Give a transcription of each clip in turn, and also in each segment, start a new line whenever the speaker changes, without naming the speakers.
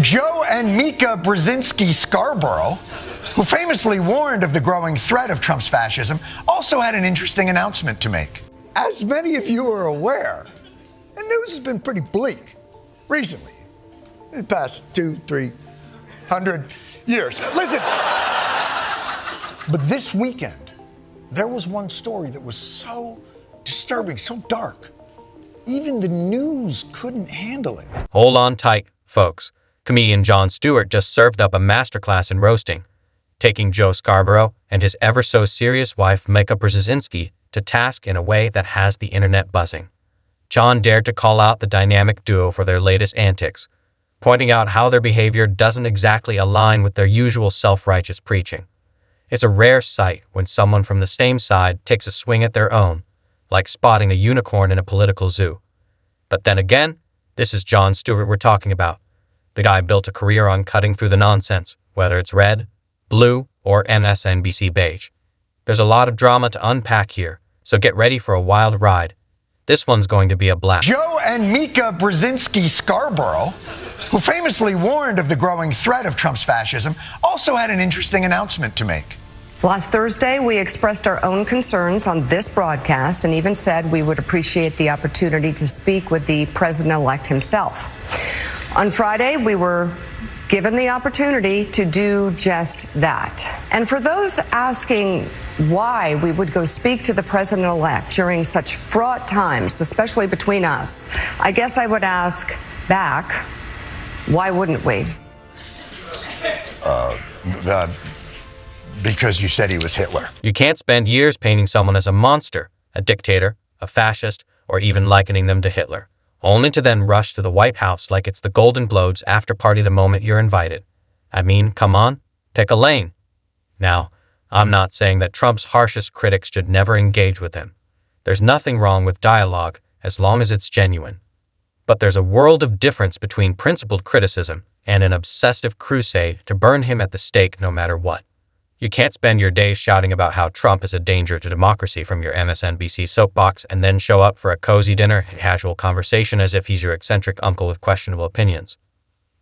Joe and Mika Brzezinski Scarborough, who famously warned of the growing threat of Trump's fascism, also had an interesting announcement to make. As many of you are aware, the news has been pretty bleak recently, in the past 200-300 years. Listen, but this weekend, there was one story that was so disturbing, so dark, even the news couldn't handle it.
Hold on tight, folks. Comedian Jon Stewart just served up a masterclass in roasting, taking Joe Scarborough and his ever-so-serious wife Mika Brzezinski to task in a way that has the internet buzzing. Jon dared to call out the dynamic duo for their latest antics, pointing out how their behavior doesn't exactly align with their usual self-righteous preaching. It's a rare sight when someone from the same side takes a swing at their own, like spotting a unicorn in a political zoo. But then again, this is Jon Stewart we're talking about. The guy built a career on cutting through the nonsense, whether it's red, blue, or MSNBC beige. There's a lot of drama to unpack here, so get ready for a wild ride. This one's going to be a blast.
Joe and Mika Brzezinski Scarborough, who famously warned of the growing threat of Trump's fascism, also had an interesting announcement to make.
Last Thursday, we expressed our own concerns on this broadcast and even said we would appreciate the opportunity to speak with the president-elect himself. On Friday, we were given the opportunity to do just that. And for those asking why we would go speak to the president-elect during such fraught times, especially between us, I guess I would ask back, why wouldn't we?
Because you said he was Hitler.
You can't spend years painting someone as a monster, a dictator, a fascist, or even likening them to Hitler, only to then rush to the White House like it's the Golden Globes after party the moment you're invited. I mean, come on, pick a lane. Now, I'm not saying that Trump's harshest critics should never engage with him. There's nothing wrong with dialogue as long as it's genuine. But there's a world of difference between principled criticism and an obsessive crusade to burn him at the stake no matter what. You can't spend your days shouting about how Trump is a danger to democracy from your MSNBC soapbox and then show up for a cozy dinner and casual conversation as if he's your eccentric uncle with questionable opinions.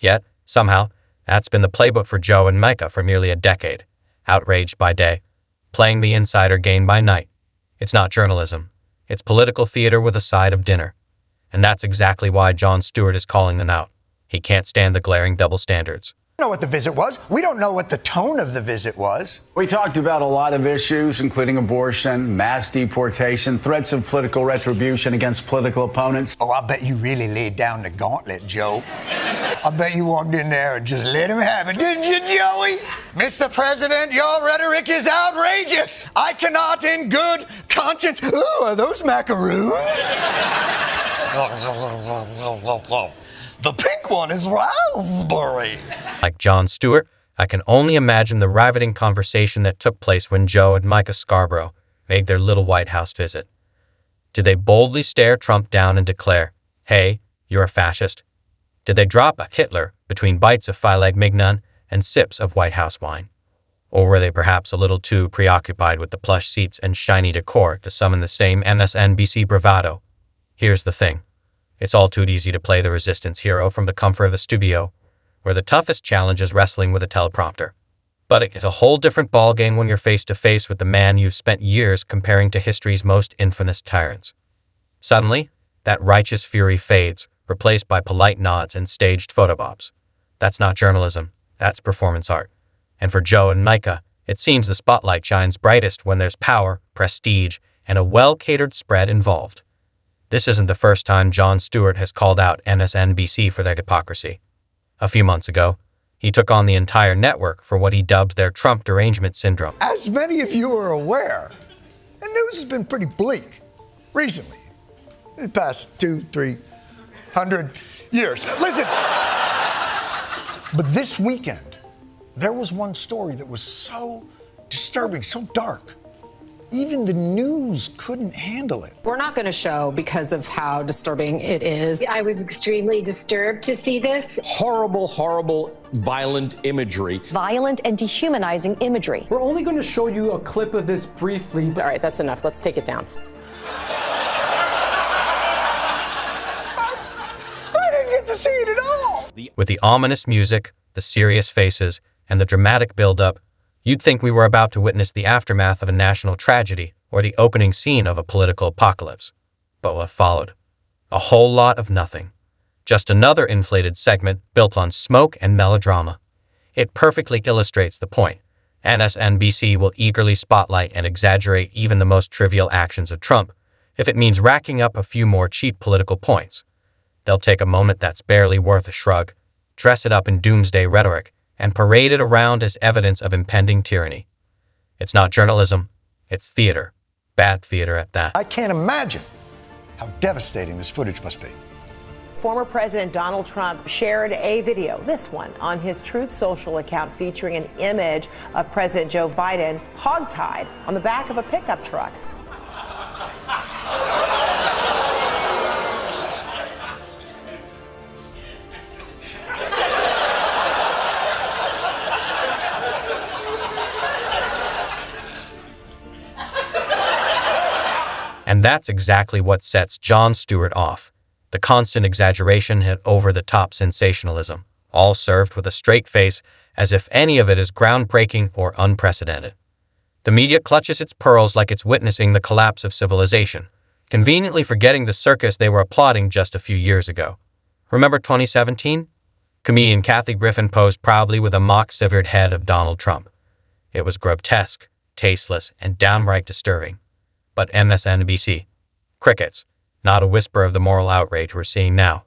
Yet, somehow, that's been the playbook for Joe and Mika for nearly a decade. Outraged by day, playing the insider game by night. It's not journalism. It's political theater with a side of dinner. And that's exactly why Jon Stewart is calling them out. He can't stand the glaring double standards.
We don't know what the visit was. We don't know what the tone of the visit was.
We talked about a lot of issues, including abortion, mass deportation, threats of political retribution against political opponents.
Oh, I bet you really laid down the gauntlet, Joe. I bet you walked in there and just let him have it, didn't you, Joey? Mr. President, your rhetoric is outrageous. I cannot in good conscience... Ooh, are those macaroons? The pink one is raspberry.
Like Jon Stewart, I can only imagine the riveting conversation that took place when Joe and Mika Scarborough made their little White House visit. Did they boldly stare Trump down and declare, "Hey, you're a fascist"? Did they drop a Hitler between bites of filet mignon and sips of White House wine? Or were they perhaps a little too preoccupied with the plush seats and shiny decor to summon the same MSNBC bravado? Here's the thing. It's all too easy to play the resistance hero from the comfort of the studio, where the toughest challenge is wrestling with a teleprompter. But it's a whole different ballgame when you're face-to-face with the man you've spent years comparing to history's most infamous tyrants. Suddenly, that righteous fury fades, replaced by polite nods and staged photobobs. That's not journalism, that's performance art. And for Joe and Mika, it seems the spotlight shines brightest when there's power, prestige, and a well-catered spread involved. This isn't the first time Jon Stewart has called out MSNBC for their hypocrisy. A few months ago, he took on the entire network for what he dubbed their Trump derangement syndrome. As
many of you are aware, the news has been pretty bleak recently, in the past 200-300 years. Listen, but this weekend, there was one story that was so disturbing, so dark. Even the news couldn't handle it.
We're not going to show because of how disturbing it is.
I was extremely disturbed to see this.
Horrible, horrible, violent imagery.
Violent and dehumanizing imagery.
We're only going to show you a clip of this briefly.
All right, that's enough. Let's take it down.
I didn't get to see it at all.
With the ominous music, the serious faces, and the dramatic build-up, you'd think we were about to witness the aftermath of a national tragedy or the opening scene of a political apocalypse. But what followed? A whole lot of nothing. Just another inflated segment built on smoke and melodrama. It perfectly illustrates the point. MSNBC will eagerly spotlight and exaggerate even the most trivial actions of Trump if it means racking up a few more cheap political points. They'll take a moment that's barely worth a shrug, dress it up in doomsday rhetoric, and parade it around as evidence of impending tyranny. It's not journalism, it's theater. Bad theater at that.
I can't imagine how devastating this footage must be.
Former President Donald Trump shared a video, this one, on his Truth Social account featuring an image of President Joe Biden hogtied on the back of a pickup truck.
And that's exactly what sets Jon Stewart off. The constant exaggeration and over-the-top sensationalism, all served with a straight face as if any of it is groundbreaking or unprecedented. The media clutches its pearls like it's witnessing the collapse of civilization, conveniently forgetting the circus they were applauding just a few years ago. Remember 2017? Comedian Kathy Griffin posed proudly with a mock-severed head of Donald Trump. It was grotesque, tasteless, and downright disturbing. But MSNBC, crickets, not a whisper of the moral outrage we're seeing now.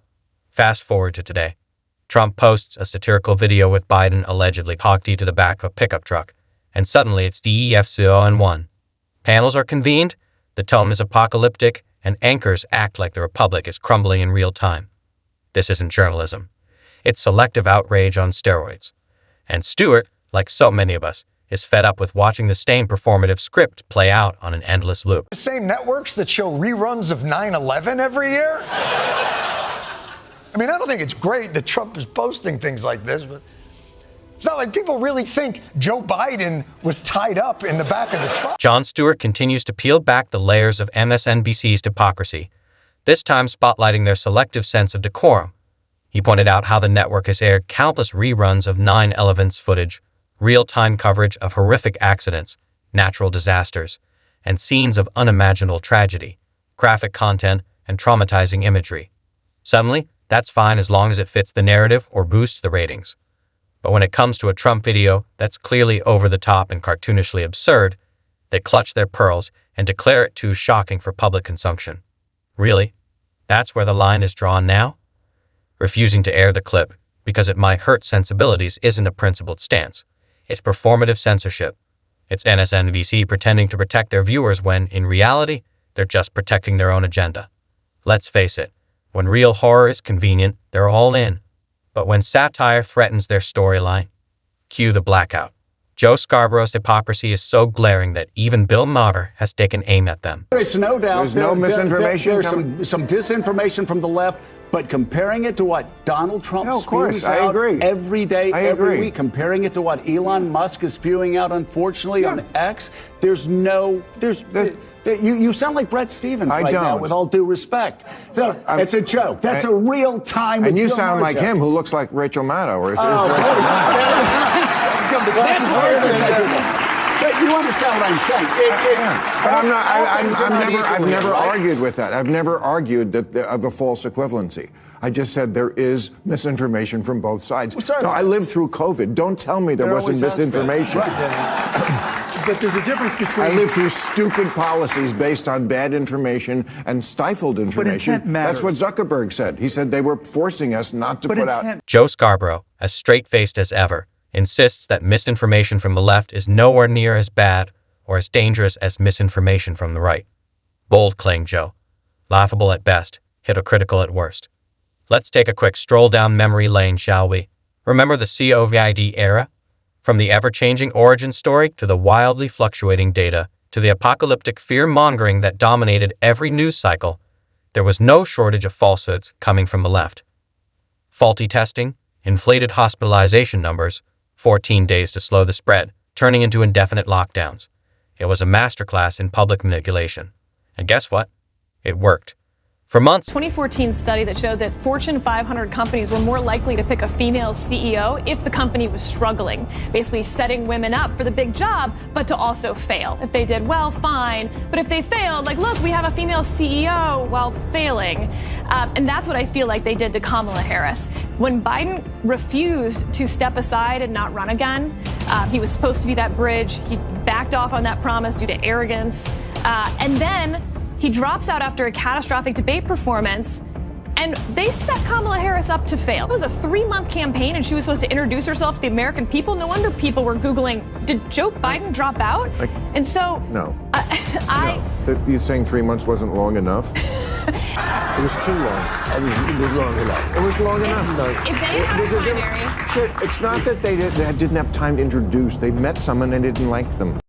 Fast forward to today. Trump posts a satirical video with Biden allegedly hogtied to the back of a pickup truck, and suddenly it's DEF0N1. Panels are convened, the tone is apocalyptic, and anchors act like the republic is crumbling in real time. This isn't journalism. It's selective outrage on steroids. And Stewart, like so many of us, is fed up with watching the same performative script play out on an endless loop.
The same networks that show reruns of 9/11 every year? I mean, I don't think it's great that Trump is posting things like this, but it's not like people really think Joe Biden was tied up in the back of the truck.
Jon Stewart continues to peel back the layers of MSNBC's hypocrisy, this time spotlighting their selective sense of decorum. He pointed out how the network has aired countless reruns of 9/11's footage, real-time coverage of horrific accidents, natural disasters, and scenes of unimaginable tragedy, graphic content, and traumatizing imagery. Suddenly, that's fine as long as it fits the narrative or boosts the ratings. But when it comes to a Trump video that's clearly over-the-top and cartoonishly absurd, they clutch their pearls and declare it too shocking for public consumption. Really? That's where the line is drawn now? Refusing to air the clip because it might hurt sensibilities isn't a principled stance. It's performative censorship. It's MSNBC pretending to protect their viewers when, in reality, they're just protecting their own agenda. Let's face it, when real horror is convenient, they're all in. But when satire threatens their storyline, cue the blackout. Joe Scarborough's hypocrisy is so glaring that even Bill Maher has taken aim at them.
There's no doubt.
There's no misinformation.
There's some disinformation from the left, but comparing it to what Donald Trump spews out every day, every week, comparing it to what Elon Musk is spewing out, unfortunately, on X, you sound like Brett Stevens now, with all due respect. It's a joke. That's a real-time.
And you sound like him, who looks like Rachel Maddow.
You understand what I'm saying?
I've never argued with that. I've never argued of a false equivalency. I just said there is misinformation from both sides. No, I lived through COVID. Don't tell me there wasn't misinformation.
But there's a difference between...
I lived through stupid policies based on bad information and stifled information.
But intent matters.
That's what Zuckerberg said. He said they were forcing us not to put out...
Joe Scarborough, as straight-faced as ever, insists that misinformation from the left is nowhere near as bad or as dangerous as misinformation from the right. Bold claim, Joe. Laughable at best, hypocritical at worst. Let's take a quick stroll down memory lane, shall we? Remember the COVID era? From the ever-changing origin story to the wildly fluctuating data to the apocalyptic fear-mongering that dominated every news cycle, there was no shortage of falsehoods coming from the left. Faulty testing, inflated hospitalization numbers, 14 days to slow the spread, turning into indefinite lockdowns. It was a masterclass in public manipulation. And guess what? It worked. For months,
2014 study that showed that Fortune 500 companies were more likely to pick a female CEO if the company was struggling, basically setting women up for the big job, but to also fail. If they did well, fine. But if they failed, like, look, we have a female CEO while failing. And that's what I feel like they did to Kamala Harris. When Biden refused to step aside and not run again, he was supposed to be that bridge. He backed off on that promise due to arrogance. And then he drops out after a catastrophic debate performance, and they set Kamala Harris up to fail. It was a 3-month campaign, and she was supposed to introduce herself to the American people. No wonder people were Googling, did Joe Biden drop out? And so...
No. You're saying 3 months wasn't long enough? It was too long. It was long enough. It was long enough. No.
If they had a primary...
It's not that they didn't have time to introduce. They met someone and didn't like them.